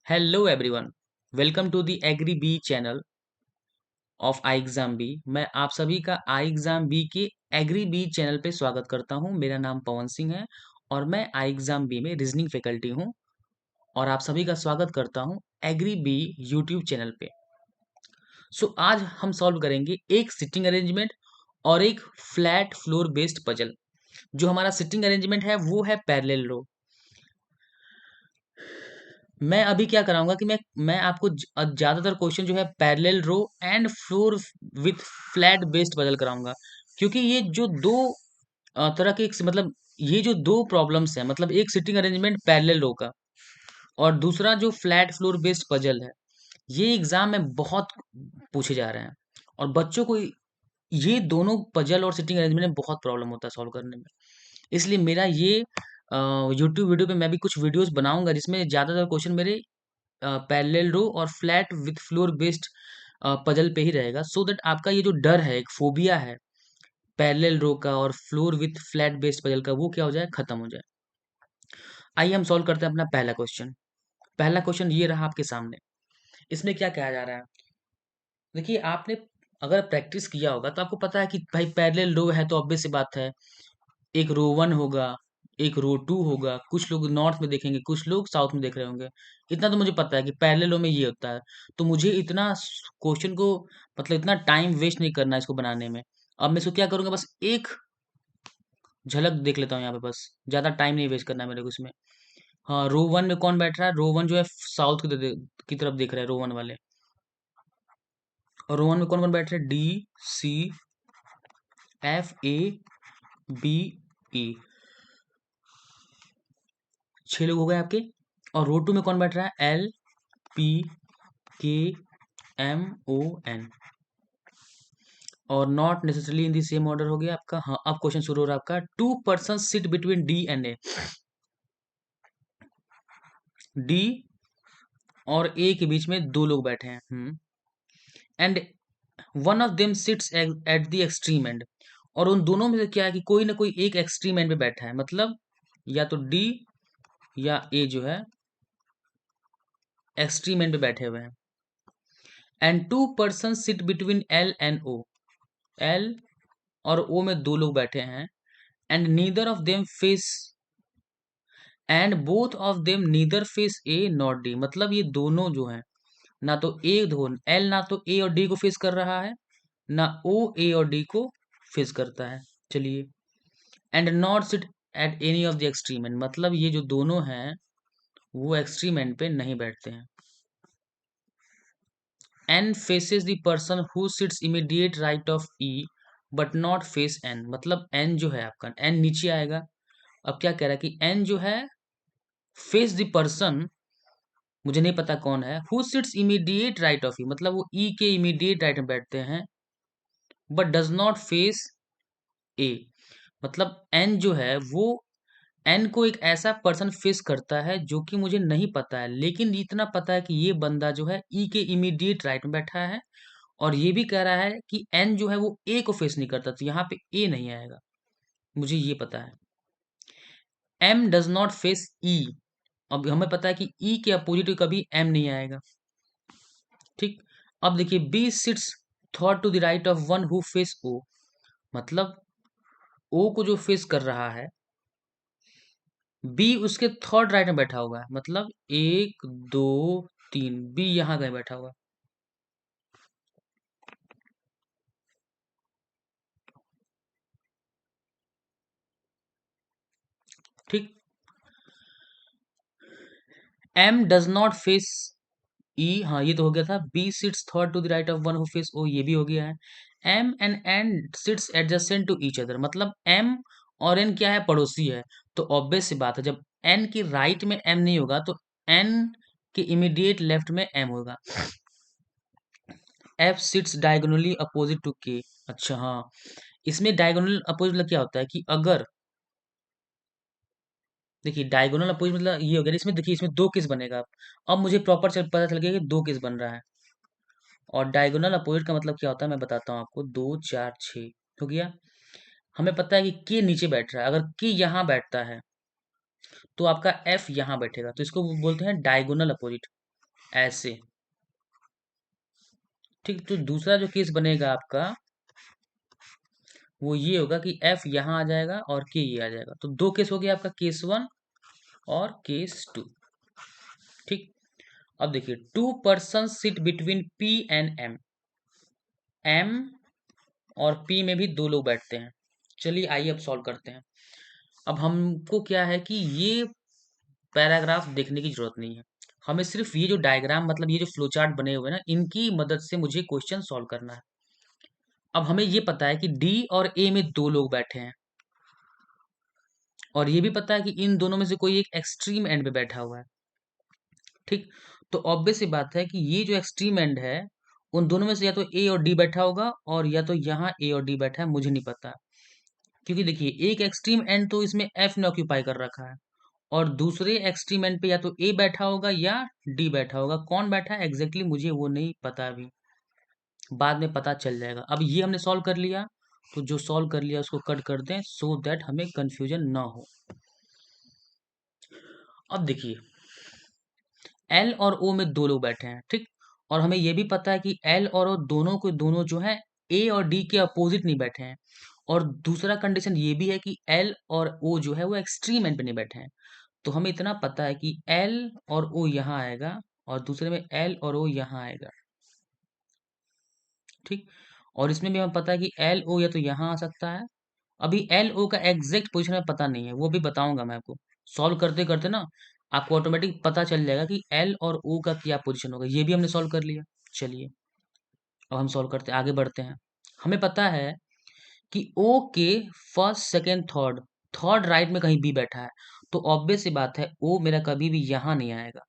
Hello everyone, welcome to the agri B channel of I exam B. मैं आप सभी का आई एग्जाम बी के एग्री बी चैनल पे स्वागत करता हूं। मेरा नाम पवन सिंह है और मैं आई एग्जाम बी में रीजनिंग फैकल्टी हूं और आप सभी का स्वागत करता हूं एग्री बी यूट्यूब चैनल पे। सो आज हम सॉल्व करेंगे एक सिटिंग अरेंजमेंट और एक फ्लैट फ्लोर बेस्ड पजल। जो हमारा सिटिंग अरेंजमेंट है वो है पैरेलल रो। मैं अभी क्या कराऊंगा कि मैं आपको ज्यादातर क्वेश्चन जो है parallel row and floor with flat based बदल कराऊंगा, क्योंकि ये जो दो तरह के मतलब ये जो दो प्रॉब्लम्स हैं, मतलब एक सिटिंग अरेंजमेंट पैरेलल रो का और दूसरा जो फ्लैट फ्लोर बेस्ड पजल है, ये एग्जाम में बहुत पूछे जा रहे हैं और बच्चों को ये दोनों पजल और सिटिंग अरेंजमेंट में बहुत प्रॉब्लम होता है सॉल्व करने में। इसलिए मेरा ये यूट्यूब वीडियो पे मैं भी कुछ वीडियोस बनाऊंगा जिसमें ज़्यादातर क्वेश्चन मेरे पैरेलल रो और flat with floor based puzzle पे ही रहेगा, सो दैट आपका ये जो डर है, एक फोबिया है पैरेलल रो का और floor with flat based puzzle का, वो क्या हो जाए, खत्म हो जाए। आइए हम सॉल्व करते हैं अपना पहला क्वेश्चन। पहला क्वेश्चन ये रहा आपके सामने। इसमें क्या कहा जा रहा है, देखिए आपने अगर प्रैक्टिस किया होगा तो आपको पता है कि भाई पैरेलल रो है तो ऑब्वियस सी बात है, एक रो वन होगा, एक रो टू होगा। कुछ लोग नॉर्थ में देखेंगे, कुछ लोग साउथ में देख रहे होंगे। इतना तो मुझे पता है कि पैरेलल में ये होता है। तो मुझे इतना क्वेश्चन को मतलब इतना टाइम वेस्ट नहीं करना है इसको बनाने में। अब मैं इसको क्या करूंगा, बस एक झलक देख लेता हूँ यहाँ पे, बस ज्यादा टाइम नहीं वेस्ट करना है मेरे को इसमें। हाँ, रो वन में कौन बैठ रहा है, रो वन जो है साउथ की तरफ देख रहा है, रो वन वाले। और रो वन में कौन कौन बैठ रहा है, डी, सी, एफ, ए, बी, ई। 6 लोग हो गए आपके। और रो टू में कौन बैठ रहा है, एल, पी, के, एम, ओ, एन। और not necessarily in the same order हो गया आपका। हाँ, अब क्वेश्चन शुरू हो रहा है आपका। 2 person sit between D and A. D और ए के बीच में दो लोग बैठे हैं। And one of them seats at the extreme and. और उन दोनों में से क्या है कि कोई ना कोई एक एक्सट्रीम एंड पे बैठा है, मतलब या तो डी या ए जो है एक्सट्रीम एंड पे बैठे हुए हैं। And 2 person sit between L and O. L और ओ में दो लोग बैठे हैं। And neither of them face and both of them neither face A not D. मतलब ये दोनों जो हैं, ना तो ए दो एल ना तो ए और डी को फेस कर रहा है, ना ओ ए और डी को फेस करता है। चलिए, and not sit at any of the extreme and. मतलब ये जो दोनों हैं वो एक्सट्रीम एंड पे नहीं बैठते हैं। N faces the person who sits immediate right of E but not face N. मतलब एन जो है आपका, एन नीचे आएगा। अब क्या कह रहा है कि एन जो है फेस द पर्सन, मुझे नहीं पता कौन है, who sits immediate right of E, मतलब वो ई के इमीडिएट राइट में बैठते हैं, but does not face A. मतलब एन जो है वो एन को एक ऐसा पर्सन फेस करता है जो कि मुझे नहीं पता है, लेकिन इतना पता है कि ये बंदा जो है ई के इमीडिएट राइट में बैठा है। और ये भी कह रहा है कि एन जो है वो ए को फेस नहीं करता, तो यहाँ पे ए नहीं आएगा, मुझे ये पता है। एम डज नॉट फेस ई। अब हमें पता है कि ई के अपोजिट कभी एम नहीं आएगा। ठीक। अब देखिए, बी सिट्स थॉट to the right of one who face O. मतलब ओ को जो फेस कर रहा है, बी उसके थर्ड राइट में बैठा हुआ है, मतलब 1 2 3, बी यहाँ कहीं बैठा हुआ है। ठीक। M does not face E, हाँ ये तो हो गया था। B sits third to the right of one who face O, ये भी हो गया है। M and N sits adjacent to each other. मतलब एम और एन क्या है, पड़ोसी है। तो ऑब्वियस सी बात है, जब एन की राइट में एम नहीं होगा तो एन के इमीडिएट लेफ्ट में एम होगा। F sits diagonally opposite to K. अच्छा हाँ, इसमें डायगोनल अपोजिट मतलब क्या होता है कि अगर, देखिए डायगोनल अपोजिट मतलब ये हो गया। इसमें देखिए, इसमें दो केस बनेगा। अब मुझे प्रॉपर पता चल गया कि दो केस बन रहा है। और डायगोनल अपोजिट का मतलब क्या होता है मैं बताता हूँ आपको। 2 4 6 हो गया। हमें पता है कि के नीचे बैठ रहा है, अगर के यहाँ बैठता है तो आपका एफ यहाँ बैठेगा, तो इसको बोलते हैं डायगोनल अपोजिट। ऐसे। ठीक, तो दूसरा जो केस बनेगा आपका वो ये होगा कि एफ यहाँ आ जाएगा और के ये आ जाएगा। तो दो केस हो गया आपका, केस वन और केस टू। ठीक, अब देखिए, two person sit between P and M. M और पी में भी दो लोग बैठते हैं। चलिए आइए अब सॉल्व करते हैं। अब हमको क्या है कि ये पैराग्राफ देखने की जरूरत नहीं है, हमें सिर्फ ये जो डायग्राम मतलब ये जो फ्लो चार्ट बने हुए हैं ना, इनकी मदद से मुझे क्वेश्चन सॉल्व करना है। अब हमें ये पता है कि डी और ए में दो लोग बैठे हैं, और ये भी पता है कि इन दोनों में से कोई एक एक्सट्रीम एंड पे बैठा हुआ है। ठीक, तो ऑब्वियस सी बात है कि ये जो एक्सट्रीम एंड है, उन दोनों में से या तो ए और डी बैठा होगा, और या तो यहाँ ए और डी बैठा है, मुझे नहीं पता। क्योंकि देखिए, एक एक्सट्रीम एंड तो इसमें एफ ने ऑक्यूपाई कर रखा है, और दूसरे एक्सट्रीम एंड पे या तो ए बैठा होगा या डी बैठा होगा। कौन बैठा है एग्जैक्टली मुझे वो नहीं पता अभी, बाद में पता चल जाएगा। अब ये हमने सॉल्व कर लिया, तो जो सॉल्व कर लिया उसको कट कर दें, सो दैट हमें कंफ्यूजन ना हो। अब देखिए, एल और ओ में दो लोग बैठे हैं, ठीक, और हमें यह भी पता है कि एल और ओ दोनों को दोनों जो है ए और डी के अपोजिट नहीं बैठे हैं, और दूसरा कंडीशन ये भी है कि एल और ओ जो है वो एक्सट्रीम एंड पे नहीं बैठे हैं। तो हमें इतना पता है कि एल और ओ यहाँ आएगा, और दूसरे में एल और ओ यहाँ आएगा। ठीक, और इसमें भी हमें पता है कि एल ओ या तो यहाँ आ सकता है। अभी एल ओ का एग्जैक्ट पोजीशन में पता नहीं है, वो भी बताऊंगा मैं आपको। सॉल्व करते करते ना आपको ऑटोमेटिक पता चल जाएगा कि एल और ओ का क्या पोजीशन होगा। ये भी हमने सॉल्व कर लिया। चलिए अब हम सॉल्व करते आगे बढ़ते हैं। हमें पता है कि ओ के first second third, third right में कहीं बी बैठा है, तो ऑब्वियस सी बात है ओ मेरा कभी भी यहाँ नहीं आएगा।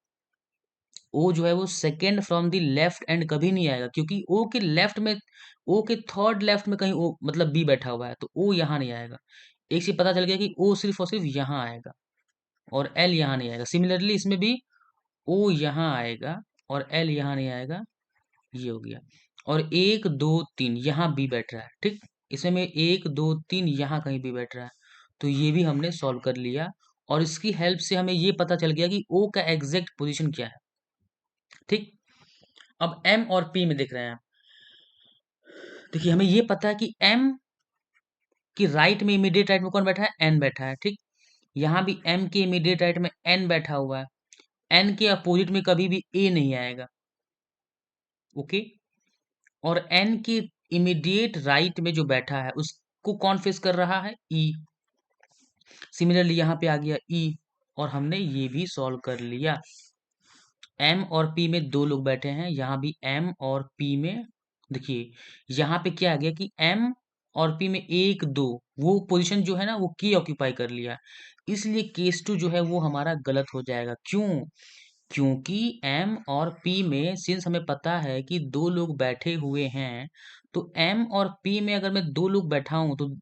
ओ जो है वो second from the left and कभी नहीं आएगा, क्योंकि ओ के लेफ्ट में, ओ के थर्ड लेफ्ट में कहीं ओ मतलब बी बैठा हुआ है, तो ओ यहाँ नहीं आएगा। एक चीज पता चल गया कि ओ सिर्फ और सिर्फ यहाँ आएगा, और एल यहाँ नहीं आएगा। सिमिलरली इसमें भी ओ यहाँ आएगा और एल यहाँ नहीं आएगा। ये हो गया। और एक दो तीन यहाँ बी बैठ रहा है, ठीक, इसमें में एक दो तीन यहाँ कहीं भी बैठ रहा है, तो ये भी हमने सॉल्व कर लिया। और इसकी हेल्प से हमें ये पता चल गया कि ओ का एग्जैक्ट पोजीशन क्या है। ठीक, अब एम और पी में देख रहे हैं आप। देखिए, हमें ये पता है कि एम की राइट में, इमीडिएट राइट में कौन बैठा है, एन बैठा है। ठीक, यहाँ भी एम के इमीडिएट राइट में एन बैठा हुआ है। एन के अपोजिट में कभी भी ए नहीं आएगा। ओके, और एन के इमीडिएट राइट में जो बैठा है उसको कौन फेस कर रहा है, ई। सिमिलरली यहाँ पे आ गया ई, और हमने ये भी सॉल्व कर लिया। एम और पी में दो लोग बैठे हैं, यहाँ भी एम और पी में। देखिए, यहाँ पे क्या आ गया कि एम और पी में एक दो, वो पोजीशन जो है ना वो की ऑक्यूपाई कर लिया, इसलिए केस टू जो है वो हमारा गलत हो जाएगा। क्यों? क्योंकि एम और पी में सिंस हमें पता है कि दो लोग बैठे हुए हैं, तो एम और पी में अगर मैं दो लोग बैठा हूं तो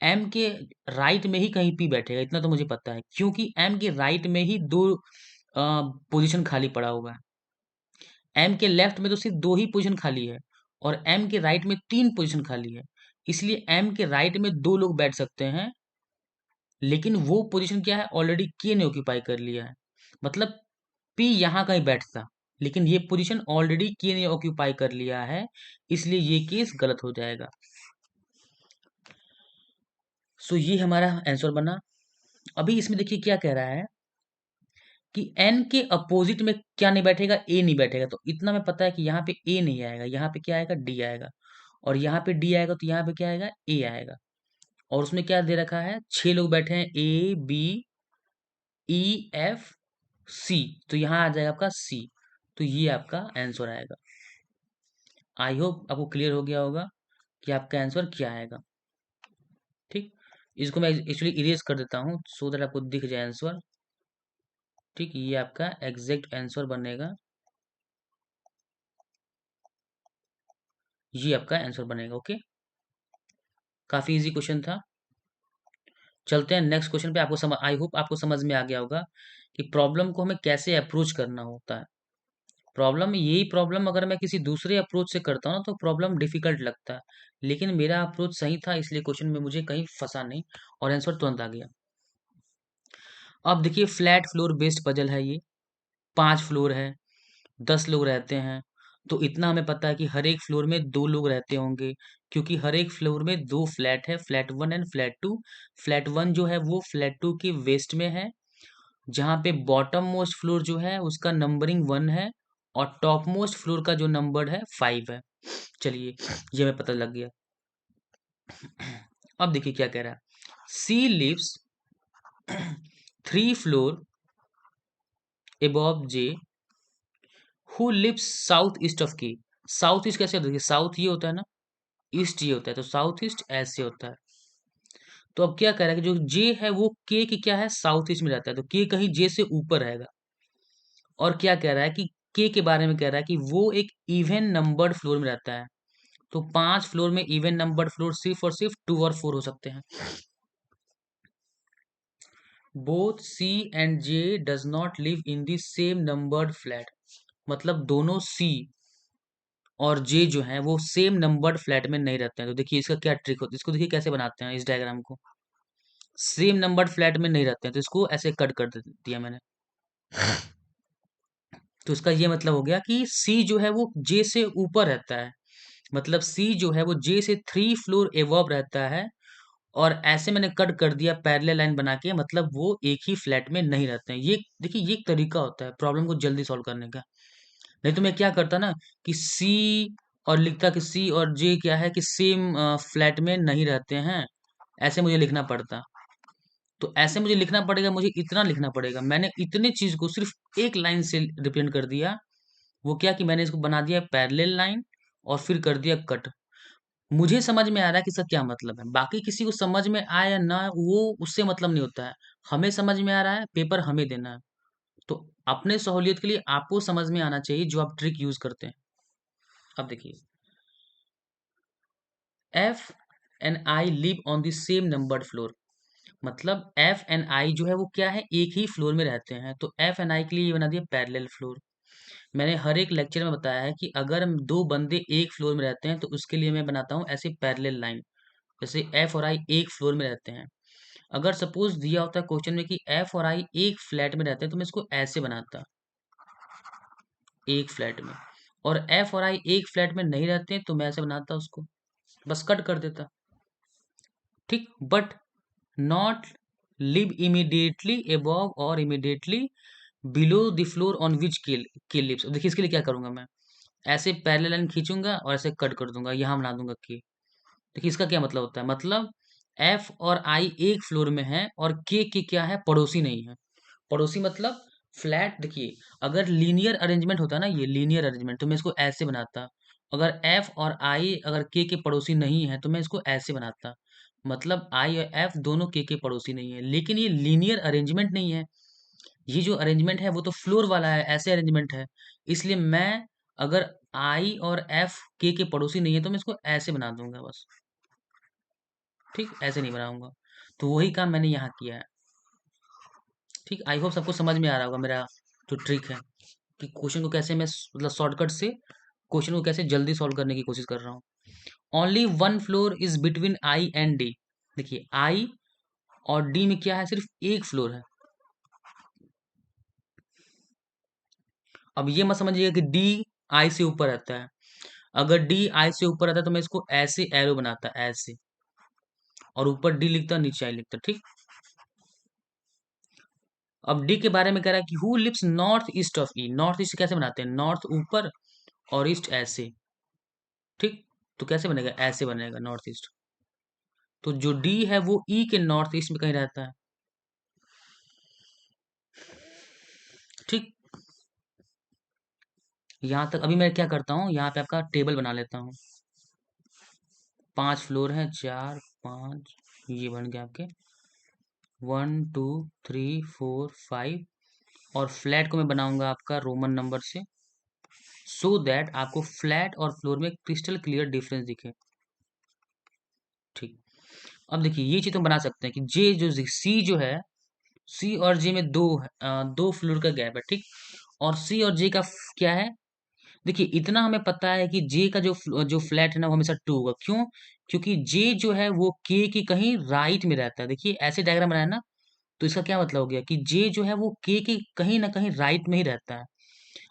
एम के राइट में ही कहीं पी बैठेगा, इतना तो मुझे पता है, क्योंकि एम के राइट में ही दो पोजीशन खाली पड़ा हुआ है। एम के लेफ्ट में तो सिर्फ दो ही पोजीशन खाली है, और एम के राइट में तीन पोजीशन खाली है, इसलिए एम के राइट में दो लोग बैठ सकते हैं। लेकिन वो पोजीशन क्या है, ऑलरेडी के ने ऑक्यूपाई कर लिया है। मतलब पी यहाँ कहीं बैठता, लेकिन ये पोजीशन ऑलरेडी के ने ऑक्यूपाई कर लिया है, इसलिए ये केस गलत हो जाएगा। सो ये हमारा आंसर बना। अभी इसमें देखिए क्या कह रहा है कि एन के अपोजिट में क्या नहीं बैठेगा, ए नहीं बैठेगा। तो इतना में पता है कि यहाँ पे ए नहीं आएगा, यहाँ पे क्या आएगा, डी आएगा, और यहाँ पे डी आएगा तो यहाँ पे क्या आएगा, ए आएगा। और उसमें क्या दे रखा है, छह लोग बैठे हैं, A B E F C, तो यहाँ आ जाएगा आपका सी। तो ये आपका आंसर आएगा। आई होप आपको क्लियर हो गया होगा कि आपका आंसर क्या आएगा। ठीक, इसको मैं एक्चुअली इरेज कर देता हूँ सो दैट आपको दिख जाए आंसर। ठीक, ये आपका एग्जैक्ट आंसर बनेगा, ये आपका आंसर बनेगा। ओके, काफी इजी क्वेश्चन था। चलते हैं नेक्स्ट क्वेश्चन पे। आपको समझ, आई होप आपको समझ में आ गया होगा कि प्रॉब्लम को हमें कैसे अप्रोच करना होता है। प्रॉब्लम, यही प्रॉब्लम अगर मैं किसी दूसरे अप्रोच से करता हूँ ना तो प्रॉब्लम डिफिकल्ट लगता है, लेकिन मेरा अप्रोच सही था, इसलिए क्वेश्चन में मुझे कहीं फंसा नहीं और आंसर तुरंत आ गया। अब देखिए, फ्लैट फ्लोर बेस्ड पजल है ये, 5 फ्लोर है, 10 लोग रहते हैं, तो इतना हमें पता है कि हर एक फ्लोर में 2 लोग रहते होंगे, क्योंकि हर एक फ्लोर में 2 फ्लैट है, फ्लैट 1 एंड फ्लैट 2। फ्लैट 1 जो है वो फ्लैट 2 के वेस्ट में है, जहाँ पे बॉटम मोस्ट फ्लोर जो है उसका नंबरिंग 1 है और टॉप मोस्ट फ्लोर का जो नंबर है 5 है। चलिए, ये हमें पता लग गया। अब देखिए क्या कह रहा है। C lives 3 floor above J who lives south east of K. South east कैसे होता है? साउथ ये होता है ना, ईस्ट ये होता है, तो साउथ ईस्ट ऐसे होता है। तो अब क्या कह रहा है कि जो जे है वो के की क्या है, साउथ ईस्ट में रहता है, तो के कहीं जे से ऊपर रहेगा। और क्या कह रहा है कि के के बारे में कह रहा है कि वो एक इवन नंबर्ड फ्लोर में रहता है। तो 5 फ्लोर में इवन नंबर्ड फ्लोर सिर्फ और सिर्फ 2 और 4 हो सकते हैं। Both C and J does not live in the same numbered flat. मतलब दोनों सी और जे जो है वो सेम नंबर्ड फ्लैट में नहीं रहते हैं। तो देखिए इसका क्या ट्रिक होता है, इसको देखिए कैसे बनाते हैं इस डायग्राम को। सेम नंबर्ड फ्लैट में नहीं रहते हैं, तो इसको ऐसे कट कर दिया मैंने। तो इसका ये मतलब हो गया कि सी जो है वो जे से ऊपर रहता है। मतलब सी जो है वो जे से 3 फ्लोर एबव रहता है। और ऐसे मैंने कट कर दिया पैरेलल लाइन बना के, मतलब वो एक ही फ्लैट में नहीं रहते हैं। ये देखिए ये एक तरीका होता है प्रॉब्लम को जल्दी सॉल्व करने का। नहीं तो मैं क्या करता ना कि सी और लिखता कि सी और जे क्या है कि सेम फ्लैट में नहीं रहते हैं, ऐसे मुझे लिखना पड़ता। तो ऐसे मुझे लिखना पड़ेगा, मुझे इतना लिखना पड़ेगा। मैंने इतने चीज को सिर्फ एक लाइन से रिप्रेजेंट कर दिया। वो क्या कि मैंने इसको बना दिया पैरेलल लाइन और फिर कर दिया कट। मुझे समझ में आ रहा है कि इसका क्या मतलब है, बाकी किसी को समझ में आए या ना वो उससे मतलब नहीं होता है। हमें समझ में आ रहा है, पेपर हमें देना है। तो अपने सहूलियत के लिए आपको समझ में आना चाहिए जो आप ट्रिक यूज करते हैं। अब देखिए, F and I live on the same numbered floor. मतलब एफ एंड आई जो है वो क्या है, एक ही फ्लोर में रहते हैं। तो एफ एंड आई के लिए ये बना दिया पैरेलल फ्लोर। मैंने हर एक लेक्चर में बताया है कि अगर हम दो बंदे एक फ्लोर में रहते हैं तो उसके लिए मैं बनाता हूँ ऐसे पैरेलल लाइन। जैसे एफ और आई एक फ्लोर में रहते हैं। अगर सपोज दिया होता है क्वेश्चन में कि एफ और आई एक फ्लैट में रहते हैं, तो मैं इसको ऐसे बनाता, एक फ्लैट में। और एफ और आई एक फ्लैट में नहीं रहते हैं, तो मैं ऐसे बनाता उसको, बस कट कर देता। ठीक, but not live immediately above और immediately below the floor on which के लिव्स। देखिए इसके लिए क्या करूंगा मैं, ऐसे पैरेलल लाइन खींचूंगा और ऐसे कट कर दूंगा, यहाँ बना दूंगा के। देखिए इसका क्या मतलब होता है, मतलब एफ और आई एक फ्लोर में है और के क्या है, पड़ोसी नहीं है। पड़ोसी मतलब फ्लैट। देखिए अगर लीनियर अरेंजमेंट होता ना, ये लीनियर अरेंजमेंट, तो मैं इसको ऐसे बनाता। अगर एफ और आई अगर के पड़ोसी नहीं है तो मैं इसको ऐसे बनाता। मतलब आई और एफ दोनों के पड़ोसी नहीं है, लेकिन ये लीनियर अरेंजमेंट नहीं है। ये जो अरेंजमेंट है वो तो फ्लोर वाला है, ऐसे अरेंजमेंट है। इसलिए मैं अगर आई और एफ के पड़ोसी नहीं है तो मैं इसको ऐसे बना दूंगा बस। ठीक, ऐसे नहीं बनाऊंगा। तो वही काम मैंने यहाँ किया है। ठीक, आई होप सबको समझ में आ रहा होगा मेरा जो ट्रिक है कि क्वेश्चन को कैसे मैं मतलब शॉर्टकट से क्वेश्चन को कैसे जल्दी सॉल्व करने की कोशिश कर रहा हूँ। Only one floor is between I and D. देखिए आई और डी में क्या है, सिर्फ एक फ्लोर है। अब ये मत समझिएगा कि डी आई से ऊपर रहता है। अगर डी आई से ऊपर रहता तो मैं इसको ऐसे एरो बनाता, ऐसे, और ऊपर डी लिखता नीचे आई लिखता। ठीक, अब डी के बारे में कह रहा है कि who lives north east of E. North east कैसे बनाते हैं, नॉर्थ ऊपर और ईस्ट ऐसे। ठीक, तो कैसे बनेगा, ऐसे बनेगा नॉर्थ ईस्ट। तो जो डी है वो ई के नॉर्थ ईस्ट में कहीं रहता है। ठीक, यहां तक अभी मैं क्या करता हूँ, यहाँ पे आपका टेबल बना लेता हूँ। 5 फ्लोर है, 4 5, ये बन गया आपके 1 2 3 4 5। और फ्लैट को मैं बनाऊंगा आपका रोमन नंबर से, सो दैट आपको फ्लैट और फ्लोर में क्रिस्टल क्लियर डिफरेंस दिखे। ठीक, अब देखिए ये चीज हम बना सकते हैं कि जे जो सी जो है, सी और जे में दो फ्लोर का गैप है। ठीक, और सी और जे का क्या है, देखिए इतना हमें पता है कि जे का जो फ्लैट है ना वो हमेशा 2 होगा। क्यों? क्योंकि जे जो है वो के की कहीं राइट में रहता है। देखिए ऐसे डायग्राम बनाया ना, तो इसका क्या मतलब हो गया कि जे जो है वो के की कहीं ना कहीं राइट में ही रहता है।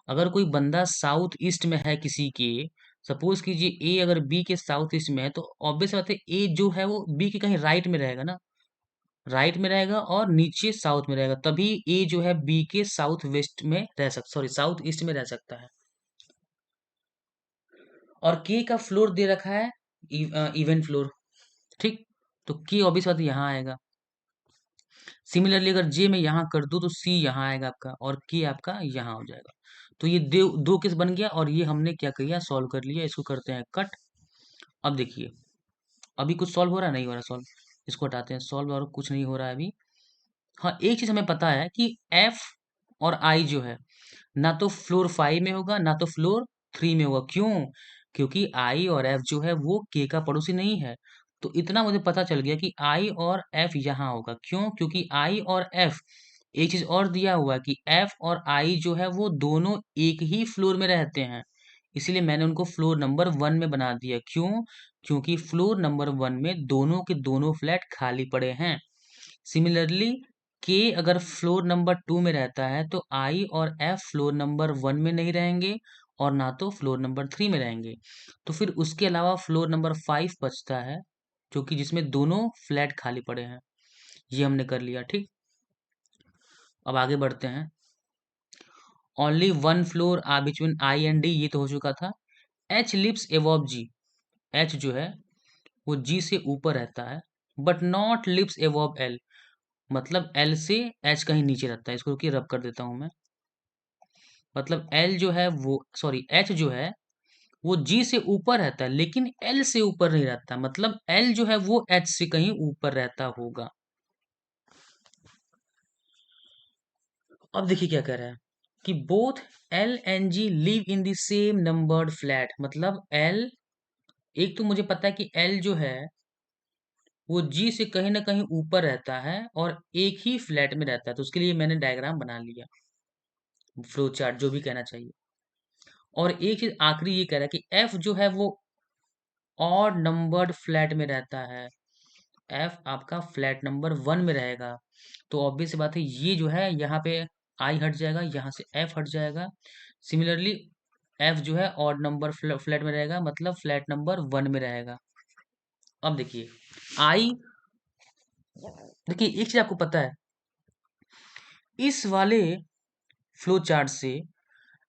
अगर कोई बंदा साउथ ईस्ट में है किसी के, सपोज कीजिए ए अगर बी के साउथ ईस्ट में है, तो ऑब्वियस बात है ए जो है वो बी के कहीं राइट में रहेगा ना, राइट में रहेगा और नीचे साउथ में रहेगा, तभी ए जो है बी के साउथ वेस्ट में रह सकता, सॉरी साउथ ईस्ट में रह सकता है। और के का फ्लोर दे रखा है इवन फ्लोर, ठीक। तो के ऑब्वियस बात है यहाँ आएगा। सिमिलरली अगर जे मैं यहाँ कर दूं तो सी यहाँ आएगा आपका, और के आपका यहाँ हो जाएगा। तो ये दो दो केस बन गया, और ये हमने क्या किया, सॉल्व कर लिया। इसको करते हैं कट। अब देखिए, अभी कुछ सॉल्व हो रहा है, नहीं हो रहा सॉल्व। इसको हटाते हैं, सॉल्व और कुछ नहीं हो रहा है अभी। हाँ, एक चीज हमें पता है कि एफ और आई जो है, ना तो फ्लोर 5 में होगा ना तो फ्लोर 3 में होगा। क्यों? क्योंकि आई और एफ जो है वो के का पड़ोसी नहीं है। तो इतना मुझे पता चल गया कि आई और एफ यहाँ होगा। क्यों? क्योंकि आई और एफ, एक चीज और दिया हुआ है कि एफ और आई जो है वो दोनों एक ही फ्लोर में रहते हैं, इसलिए मैंने उनको फ्लोर नंबर 1 में बना दिया। क्यों? क्योंकि फ्लोर नंबर 1 में दोनों के दोनों फ्लैट खाली पड़े हैं। सिमिलरली के अगर फ्लोर नंबर 2 में रहता है तो आई और एफ फ्लोर नंबर 1 में नहीं रहेंगे, और ना तो फ्लोर नंबर 3 में रहेंगे। तो फिर उसके अलावा फ्लोर नंबर 5 बचता है, जो कि जिसमें दोनों फ्लैट खाली पड़े हैं। ये हमने कर लिया, ठीक। अब आगे बढ़ते हैं। Only one floor are between I and D, ये तो हो चुका था। H lives above G, H जो है वो जी से ऊपर रहता है, but not lives above L, मतलब एल से एच कहीं नीचे रहता है। इसको रुकिए रब कर देता हूं मैं। मतलब एल जो है वो, सॉरी एच जो है वो जी से ऊपर रहता है, लेकिन एल से ऊपर नहीं रहता। मतलब एल जो है वो एच से कहीं ऊपर रहता होगा। अब देखिए क्या कह रहा है कि both L and G live in the same numbered flat. मतलब एल, एक तो मुझे पता है कि एल जो है वो जी से कहीं ना कहीं ऊपर रहता है और एक ही फ्लैट में रहता है, तो उसके लिए मैंने डायग्राम बना लिया, फ्लो चार्ट जो भी कहना चाहिए। और एक चीज आखिरी ये कह रहा है कि एफ जो है वो ऑड नंबर्ड फ्लैट में रहता है। एफ आपका फ्लैट नंबर 1 में रहेगा। तो ऑब्वियस सी बात है, ये जो है यहाँ पे आई हट जाएगा, यहाँ से एफ हट जाएगा। सिमिलरली एफ जो है ऑड नंबर फ्लैट में रहेगा, मतलब फ्लैट नंबर 1 में रहेगा। अब देखिए आई, देखिए एक चीज आपको पता है, इस वाले फ्लो चार्ट से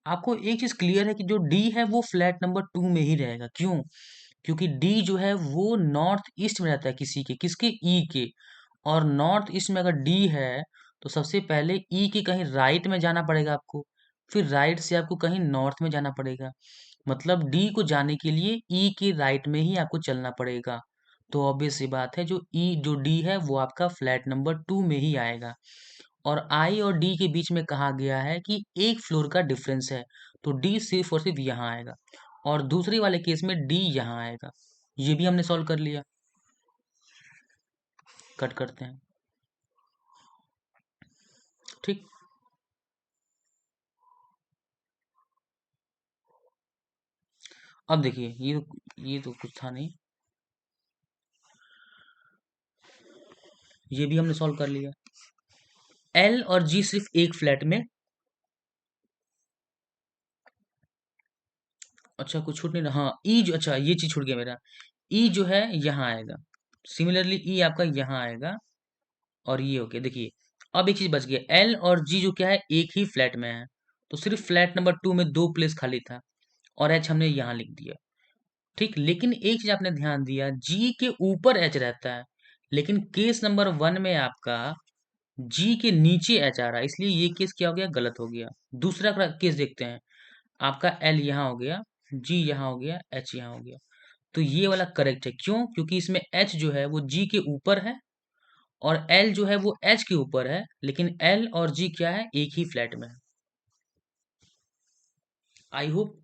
आपको एक चीज क्लियर है कि जो डी है वो फ्लैट नंबर 2 में ही रहेगा। क्यों? क्योंकि डी जो है वो नॉर्थ ईस्ट में रहता है किसी के, किसके, ई के। और नॉर्थ ईस्ट में अगर डी है तो सबसे पहले ई के कहीं राइट में जाना पड़ेगा आपको, फिर राइट से आपको कहीं नॉर्थ में जाना पड़ेगा। मतलब डी को जाने के लिए ई के राइट में ही आपको चलना पड़ेगा। तो ऑब्वियस सी बात है, जो डी है वो आपका फ्लैट नंबर 2 में ही आएगा। और आई और डी के बीच में कहा गया है कि एक फ्लोर का डिफरेंस है, तो डी सिर्फ और सिर्फ यहाँ आएगा, और दूसरे वाले केस में डी यहाँ आएगा। ये भी हमने सॉल्व कर लिया। कट करते हैं, ठीक। अब देखिए ये तो कुछ था नहीं, ये भी हमने सॉल्व कर लिया। एल और जी सिर्फ एक फ्लैट में, अच्छा कुछ छूट नहीं रहा, हाँ ई जो, अच्छा ये चीज छूट गया मेरा, ई जो है यहाँ आएगा। सिमिलरली ई आपका यहाँ आएगा, और ये हो गया। देखिए अब एक चीज बच गया, एल और जी जो क्या है एक ही फ्लैट में है, तो सिर्फ फ्लैट नंबर 2 में दो प्लेस खाली था, और एच हमने यहाँ लिख दिया, ठीक। लेकिन एक चीज आपने ध्यान दिया, जी के ऊपर एच रहता है, लेकिन केस नंबर 1 में आपका जी के नीचे एच आ रहा है, इसलिए ये केस क्या हो गया, गलत हो गया। दूसरा केस देखते हैं, आपका एल यहाँ हो गया, जी यहाँ हो गया, एच यहाँ हो गया। तो ये वाला करेक्ट है। क्यों? क्योंकि इसमें एच जो है वो जी के ऊपर है, और एल जो है वो एच के ऊपर है, लेकिन एल और जी क्या है, एक ही फ्लैट में है। आई होप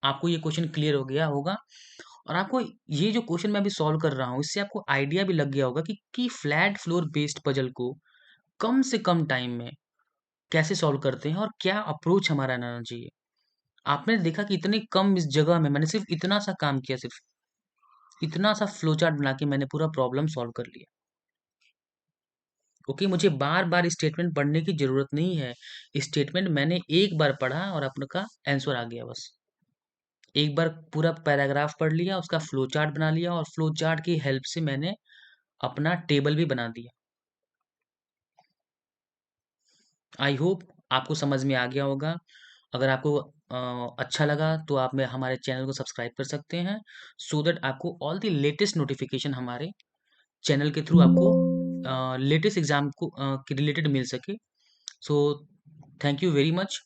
आपको ये क्वेश्चन क्लियर हो गया होगा, और आपको ये जो क्वेश्चन मैं अभी सॉल्व कर रहा हूँ इससे आपको आइडिया भी लग गया होगा कि फ्लैट फ्लोर बेस्ड पजल को कम से कम टाइम में कैसे सॉल्व करते हैं और क्या अप्रोच हमारा रहना चाहिए। आपने देखा कि इतने कम इस जगह में मैंने सिर्फ इतना सा काम किया, सिर्फ इतना सा फ्लो चार्ट बना के मैंने पूरा प्रॉब्लम सॉल्व कर लिया। ओके, मुझे बार-बार स्टेटमेंट पढ़ने की ज़रूरत नहीं है। स्टेटमेंट मैंने एक बार पढ़ा और आपका आंसर आ गया बस। एक बार पूरा पैराग्राफ पढ़ लिया, उसका फ्लो चार्ट बना लिया और फ्लो चार्ट की हेल्प से मैंने अपना टेबल भी बना दिया। आई होप आपको समझ में आ गया होगा। अगर आपको अच्छा लगा तो आप में हमारे चैनल को सब्सक्राइब कर सकते हैं, सो दैट आपको ऑल द लेटेस्ट नोटिफ़िकेशन हमारे चैनल के थ्रू आपको लेटेस्ट एग्ज़ाम को के रिलेटेड मिल सके। So thank you very much.